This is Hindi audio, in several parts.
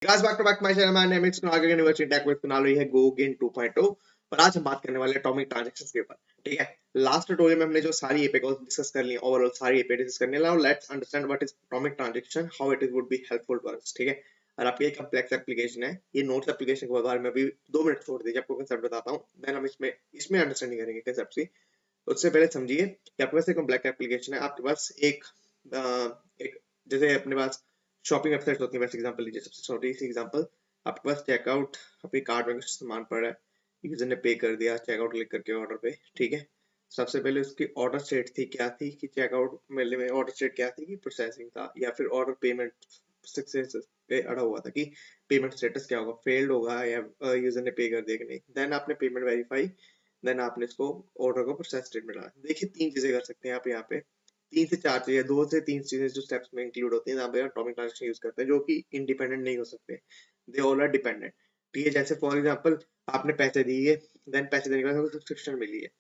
Guys, back to back my channel. My name is Kunal University Tech with Kunal. ये है Go Gain 2.0 और आज हम बात करने वाले हैं एटॉमिक ट्रांजैक्शंस के ऊपर। ठीक है, लास्ट ट्यूटोरियल में हमने जो सारी एपीआई को डिस्कस कर ली, ओवरऑल सारी एपीआई डिस्कस करने लगा। Let's understand what is atomic transaction, how it would be helpful to us. ठीक है, और आपकी एक कॉम्प्लेक्स एप्लीकेशन है, ये नोट्स एप्लीकेशन के बारे में भी 2 मिनट छोड़ दीजिए, आपको कंसेप्ट बताता हूँ, देन हम इसमें इसमें अंडरस्टैंडिंग करेंगे कंसेप्ट की। उससे पहले समझिए कि आपके पास एक कॉम्प्लेक्स एप्लीकेशन है, आपके पास एक जैसे अपने पास शॉपिंग वेबसाइट होती है, वैसे एग्जांपल लीजिए, सबसे छोटी सी एग्जांपल। आपके पास चेकआउट, अपनी कार्ट में कुछ सामान पड़ा है, यूजर ने पे कर दिया चेकआउट क्लिक करके ऑर्डर पे। ठीक है, सबसे पहले उसकी ऑर्डर स्टेट थी क्या थी कि चेकआउट मेले में ऑर्डर स्टेट क्या थी कि प्रोसेसिंग था, या फिर ऑर्डर पेमेंट सक्सेस पे अड़ा हुआ था कि पेमेंट स्टेटस क्या होगा, फेल्ड होगा या यूजर ने पे कर दिया कि नहीं। देन आपने पेमेंट वेरीफाई, देन आपने इसको ऑर्डर को प्रोसेस स्टेट में डाला। देखिए 3 चीजें कर सकते हैं आप यहाँ पे, 3 से 4 चीजें, 2 से 3 चीजें जो स्टेप्स में इंक्लूड होती हैं जहाँ पे एटॉमिक ट्रांजैक्शन यूज करते हैं, जो कि इंडिपेंडेंट नहीं हो सकते, दे ऑल आर डिपेंडेंट। ठीक है, जैसे फॉर एग्जांपल आपने पैसे दिए, देन पैसे देने के बाद आपको सब्सक्रिप्शन मिली है।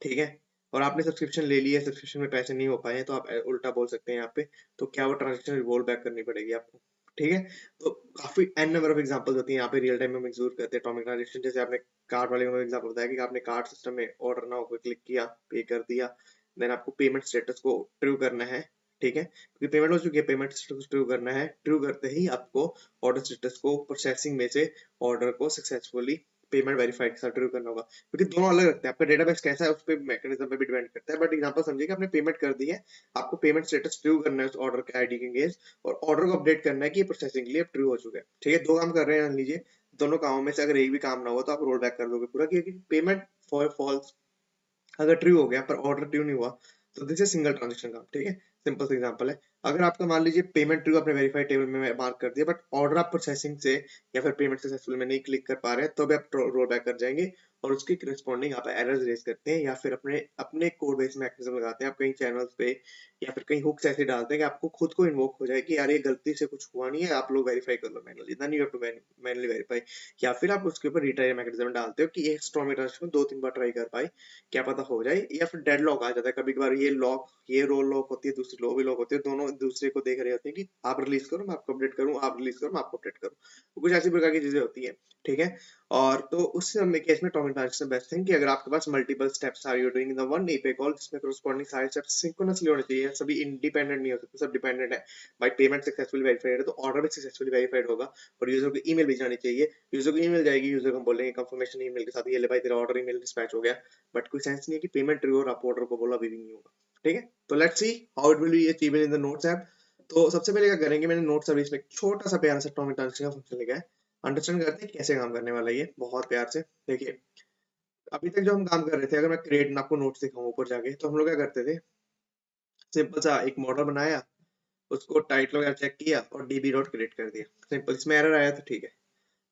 ठीक है, और आपने सब्सक्रिप्शन ले लिया, सब्सक्रिप्शन में पैसे नहीं हो पाए हैं, तो आप उल्टा बोल सकते हैं यहाँ पे, तो क्या वो ट्रांजैक्शन रिवॉल्व बैक करनी पड़ेगी आपको। ठीक है, तो काफी एन नंबर ऑफ एग्जांपल्स होती हैं यहाँ पे, रियल टाइम में हम एग्जीक्यूट करते हैं एटॉमिक ट्रांजैक्शन। जैसे आपने कार्ड वाले में एग्जांपल बताया कि आपने कार्ड सिस्टम में ऑर्डर नाउ पे क्लिक किया, पे कर दिया, देन आपको पेमेंट स्टेटस को ट्रू करना है। ठीक है, क्योंकि पेमेंट हो चुकी है, पेमेंट स्टेटस ट्रू करना है, ट्रू करते ही आपको ऑर्डर स्टेटस को प्रोसेसिंग में से ऑर्डर को सक्सेसफुली पेमेंट वेरीफाइड के साथ ट्रू करना होगा, क्योंकि दोनों अलग रखते हैं। आपका डेटाबेस कैसा है उस पे मैकेनिज्म पे भी डिपेंड करता है, बट एग्जांपल समझिए कि आपने पेमेंट कर दी है, आपको पेमेंट स्टेटस ट्रू करना है उस ऑर्डर के आईडी के एंगेज, और ऑर्डर को अपडेट करना है कि ये प्रोसेसिंग के लिए ट्रू हो चुका है। ठीक है, 2 काम कर रहे हैं मान लीजिए, दोनों कामों में से अगर एक भी काम ना हो तो आप रोल बैक कर दोगे पूरा, क्योंकि पेमेंट फॉर फॉल्स अगर ट्रू हो गया पर ऑर्डर ट्रू नहीं हुआ, तो दिस इज सिंगल ट्रांजेक्शन काम। ठीक है, सिंपल सा एग्जांपल है। अगर आपका मान लीजिए पेमेंट ट्रू आपने वेरीफाइड टेबल में मार्क कर दिया, बट ऑर्डर आप प्रोसेसिंग से या फिर पेमेंट सक्सेसफुल में नहीं क्लिक कर पा रहे हैं, तो भी आप रोल बैक कर जाएंगे और उसकी करस्पॉन्डिंग आप एरर्स रेज करते हैं, या फिर अपने अपने कोड बेस मैकेनिज्म लगाते हैं आप कहीं चैनल्स पे, या फिर कहीं हुक्स ऐसे डालते हैं कि आपको खुद को इन्वोक हो जाए कि यार ये गलती से कुछ हुआ नहीं है, आप लोग वेरीफाई कर लो manually, then you have to manually verify. या फिर आप उसके ऊपर रिट्राई मैकेनिज्म डालते हो कि एक स्ट्रॉन्ग ट्रांजेक्शन 2-3 बार ट्राई कर पाए, क्या पता हो जाए, या फिर डेडलॉक आ जाता है कभी कभार, ये लॉक, ये रोल लॉक होती है, दूसरी लो भी लॉक होती है, दोनों एक दूसरे को देख रहे होते हैं कि आप रिलीज करो मैं आपको अपडेट करूं, आप रिलीज करो मैं आपको अपडेट करूं, तो कुछ ऐसी प्रकार की चीजें होती है। ठीक है, और तो उस केस में एटॉमिक ट्रांजैक्शन बेस्ट थिंग कि अगर आपके पास multiple steps are you doing in the one API call, जिसमें करस्पॉन्डिंग सारे स्टेप्स सिंक्रोनसली होने चाहिए, सभी इंडिपेंडेंट नहीं हो सकते, सब डिपेंडेंट है। भाई पेमेंट सक्सेसफुली वेरीफाइड है तो ऑर्डर भी सक्सेसफुली वेरीफाइड होगा, और यूजर को ईमेल भी जानी चाहिए, यूजर को ईमेल जाएगी, यूजर को हम बोलेंगे कंफर्मेशन ईमेल के साथ ये ले भाई तेरा ऑर्डर ईमेल डिस्पैच हो गया, बट कोई सेंस नहीं है कि पेमेंट ट्रू और आप ऑर्डर को बोला भी नहीं होगा। ठीक है, तो let's see how it will be achieved in the notes app. तो सबसे पहले क्या करेंगे, मैंने नोट सर्विस में एक छोटा सा प्यारा सा एटॉमिक ट्रांजैक्शन का फंक्शन लिखा है, अंडरस्टैंड करते हैं कैसे काम करने वाला है ये बहुत प्यार से। देखिए अभी तक जो हम काम कर रहे थे, अगर मैं क्रिएट आपको नोट्स दिखाऊं ऊपर जाके, तो हम लोग क्या करते थे, सिंपल सा एक मॉडल बनाया, उसको टाइटल वगैरह चेक किया और डीबी डॉट क्रिएट कर दिया, सिंपल, इसमें एरर आया तो ठीक है।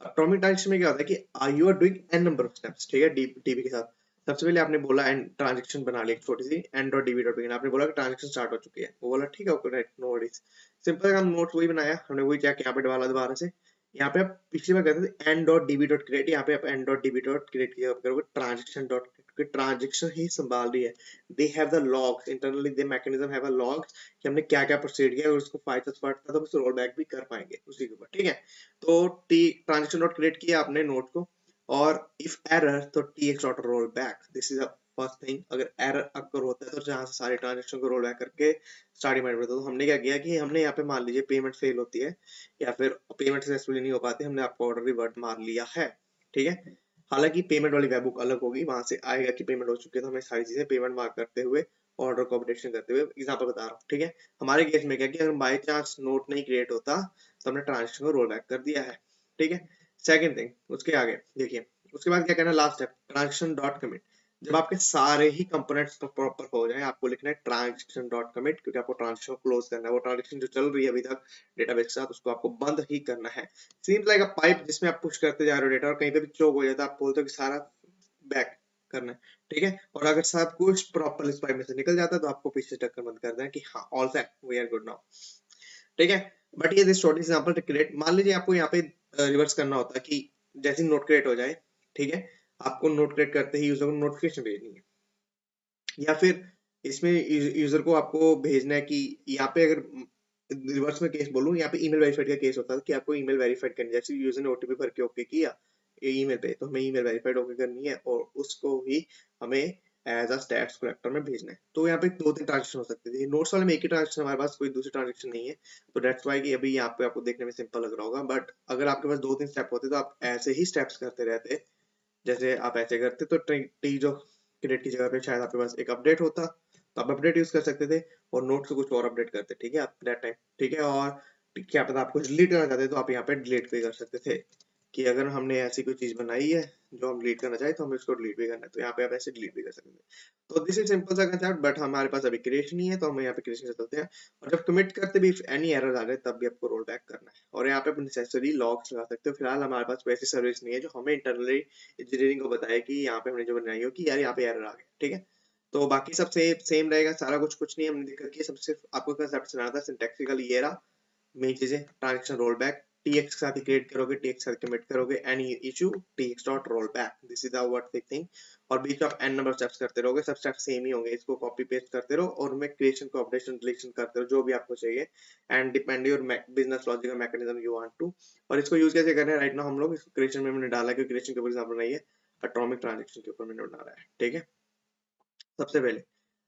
एटॉमिक ट्रांजैक्शन में क्या होता है कि you are doing N number of steps. ठीक है, डीबी के साथ सबसे पहले आपने बोला एंड ट्रांजैक्शन बना ली एक छोटी सी, and dot DB dot begin, आपने बोला कि ट्रांजैक्शन स्टार्ट हो चुकी है, वो बोला ठीक है okay right no worries, simple हम नोट वही बनाया, हमने वही चेक यहाँ पे डाला दोबारा से। यहाँ पे आप पिछली बार कहते थे and dot DB dot create, यहाँ पे आप and dot DB dot create किया करोगे ट्रांजैक्शन डॉट, क्योंकि ट्रांजैक्शन ही संभाल रही है, they have the logs internally, they mechanism have a logs कि हमने क्या क्या प्रोसीड किया, और उसको फाइल था तो उसे रोल बैक भी कर पाएंगे उसी के ऊपर। ठीक है, तो टी ट्रांजेक्शन डॉट क्रिएट किया आपने नोट को, और इफ एरर तो tx dot roll back, this is the first thing. अगर एरर अकर होता है तो जहां से सारे ट्रांजेक्शन को रोल बैक करके स्टार्टिंग पॉइंट पे, तो हमने क्या किया कि हमने यहाँ पे मान लीजिए पेमेंट फेल होती है या फिर पेमेंट सक्सेसफुली नहीं हो पाती, हमने आपको ऑर्डर रिवर्ट मार लिया है। ठीक है, हालांकि पेमेंट वाली वेबबुक अलग होगी, वहां से आएगा कि पेमेंट हो चुकी है, तो हमें सारी चीजें पेमेंट मार्क करते हुए ऑर्डर को अपडेशन करते हुए एग्जांपल बता रहा हूँ। ठीक है, हमारे केस में क्या कि अगर बाई चांस नोट नहीं क्रिएट होता तो हमने ट्रांजेक्शन को रोल बैक कर दिया है। ठीक है, सेकंड थिंग उसके आगे देखिए, उसके बाद क्या करना है, last step transaction dot commit. जब आपके सारे ही कंपोनेंट्स प्रॉपर हो जाए, आपको लिखना है ट्रांजेक्शन डॉट कमिट, क्योंकि आपको ट्रांजेक्शन क्लोज करना है, वो ट्रांजेक्शन जो चल रही है अभी तक डेटाबेस के साथ उसको आपको बंद ही करना है। सीम्स लाइक अ पाइप जिसमें आप पुश करते जा रहे हो डेटा, और कहीं पे भी चोक हो जाता है, आप बोलते हो कि सारा बैक करना है। ठीक है, और अगर सब कुछ प्रॉपर इस पाइप में से निकल जाता है तो आपको पीछे टक्कर बंद कर देना कि हाँ all set we are good now. ठीक है, बट ये this short example to create, मान लीजिए आपको यहाँ पे रिवर्स करना होता है कि जैसे नोट क्रिएट हो जाए, ठीक है, आपको नोट क्रिएट करते ही यूजर को नोटिफिकेशन भेजनी है, या फिर इसमें यूजर को आपको भेजना है कि यहाँ पे अगर रिवर्स में केस बोलूं, यहाँ पे ईमेल वेरीफाइड का केस होता है कि आपको ईमेल वेरीफाइड करनी है, जैसे यूजर ने ओटीपी भर के ओके किया ईमेल पे, तो हमें ईमेल वेरीफाइड ओके करनी है और उसको ही हमें एज अ स्टैट्स कलेक्टर में भेजना है। तो यहाँ पे 2-3 ट्रांजेक्शन हो सकते थे, नोट्स वाले में एक ही ट्रांजेक्शन, हमारे पास कोई दूसरी ट्रांजेक्शन नहीं है, तो दैट्स वाई कि अभी यहाँ पे आपको देखने में सिंपल लग रहा होगा, बट अगर आपके पास 2-3 स्टेप होते तो आप ऐसे ही स्टेप्स करते रहते। जैसे आप ऐसे करते तो टी जो क्रिएट की जगह पे शायद आपके पास एक अपडेट होता, तो आप अपडेट यूज कर सकते थे और नोट से कुछ और अपडेट करते, ठीक है, आप दैट टाइम, ठीक है। और क्या पता आप कुछ डिलीट करना चाहते तो आप यहाँ पे डिलीट भी कर सकते थे, कि अगर हमने ऐसी कोई चीज बनाई है जो हम डिलीट करना चाहे तो हमें उसको डिलीट भी करना है, तो यहाँ पे आप ऐसे डिलीट भी कर सकते हैं। तो दिस इज सिंपल सा कंसेप्ट, बट हमारे पास अभी क्रिएशन नहीं है तो हम यहाँ पे क्रिएशन से चलते हैं। और जब कमिट करते भी एनी एरर आ रहे तब भी आपको रोल बैक करना है, और यहाँ पे आप नेसेसरी लॉग्स लगा सकते हो। फिलहाल हमारे पास वैसी सर्विस नहीं है जो हमें इंटरनली इंजीनियरिंग को बताए कि यहाँ पे हमने जो बनाई हो कि यार यहाँ पे एरर आ गया, ठीक है। तो बाकी सब सेम रहेगा सारा कुछ, कुछ नहीं हमने दिक्कत की, सब सिर्फ आपको कंसेप्ट सुनाना था, सिंटैक्टिकल ये रहा मेन चीजें। ट्रांजेक्शन रोल बैक टीएक्स के साथ ही क्रिएट करोगे, टीएक्स के साथ कमिट करोगे, any issue TX dot roll back, this is what we think. और बीच ऑफ एन नंबर स्टेप्स करते रहोगे, सब स्टेप्स सेम ही होंगे, इसको कॉपी पेस्ट करते रहो और उनमें क्रिएशन को अपडेशन डिलीशन करते रहो जो भी आपको चाहिए, and depend your business logic और मैकेनिज्म यू वांट टू। और इसको यूज कैसे करना है राइट नाउ हम लोग इसको क्रिएशन में मैंने डाला है, क्योंकि क्रिएशन के ऊपर एग्जाम्पल नहीं है, एटॉमिक ट्रांजेक्शन के ऊपर मैंने डाला है, ठीक है। सबसे पहले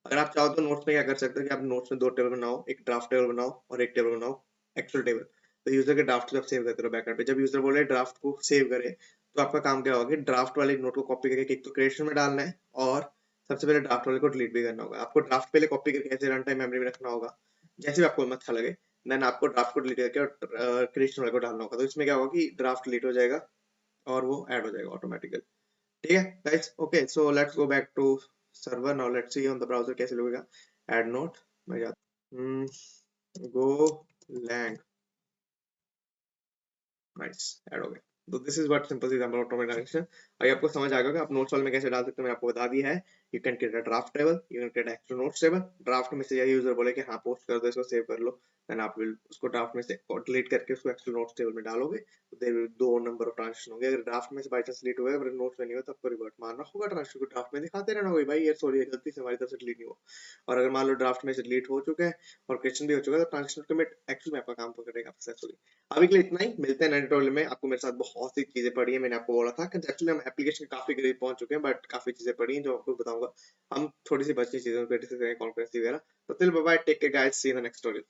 अगर आप चाहो तो नोट्स में क्या कर सकते हो कि आप नोट्स में 2 टेबल बनाओ, एक ड्राफ्ट टेबल बनाओ और एक टेबल बनाओ एक्चुअल टेबल। तो यूजर के ड्राफ्ट को सेव करते रहो बैकएंड पे, जब यूजर बोले ड्राफ्ट को सेव करे तो आपका काम क्या होगा कि ड्राफ्ट वाले नोट को कॉपी करके एक तो क्रिएशन में डालना है, और सबसे पहले ड्राफ्ट वाले को डिलीट भी करना होगा। आपको ड्राफ्ट पहले कॉपी करके ऐसे रन टाइम मेमोरी में रखना होगा, जैसे भी आपको अच्छा लगे, देन आपको ड्राफ्ट को डिलीट करके और क्रिएशन वाले को डालना होगा। तो इसमें क्या होगा कि ड्राफ्ट डिलीट हो जाएगा और वो ऐड हो जाएगा ऑटोमेटिकली, ठीक है guys. Okay so let's go back to server now, let's see on the browser कैसे लगेगा। ऐड नोट मैं जाता गो लैंग, नाइस ऐड हो गया। तो this is what simple example of automatic transaction. अगर आपको समझ आ गया कि आप नोट्स वाले में कैसे डाल सकते हो, मैंने आपको बता दिया है। You can create a draft table, you can create actual notes table. Draft में से यही यूजर बोले कि हाँ पोस्ट कर दो इसको, सेव कर लो, देन आप विल उसको ड्राफ्ट में से डिलीट करके उसको एक्चुअल नोट्स टेबल में डालोगे, तो there will 2 number of transaction होंगे। अगर ड्राफ्ट में से बाय चांस डिलीट हुआ है, अगर नोट्स में नहीं हुआ तो आपको रिवर्ट मारना होगा, ट्रांजेक्शन को ड्राफ्ट में दिखाते रहना होगा भाई ये सॉरी गलती से हमारी तरफ से डिलीट नहीं हुआ। और अगर मान लो ड्राफ्ट में से डिलीट हो चुका है और क्वेश्चन भी हो चुका है, तो ट्रांजेक्शन कमिट एक्चुअल में आपका काम करेगा सक्सेसफुली। अभी के लिए इतना ही, मिलते हैं नए ट्यूटोरियल में। आपको मेरे साथ बहुत सी चीजें पढ़ी है, मैंने आपको बोला था कंसेप्चुअली हम एप्लीकेशन काफी करीब पहुंच चुके हैं, बट काफी चीजें पढ़ी हैं जो आपको बताऊंगा। हम थोड़ी सी बची चीजों को डिस्कस करेंगे, कॉन्फ्रेंस वगैरह। तो till bye bye, take care guys, see you in the next tutorial.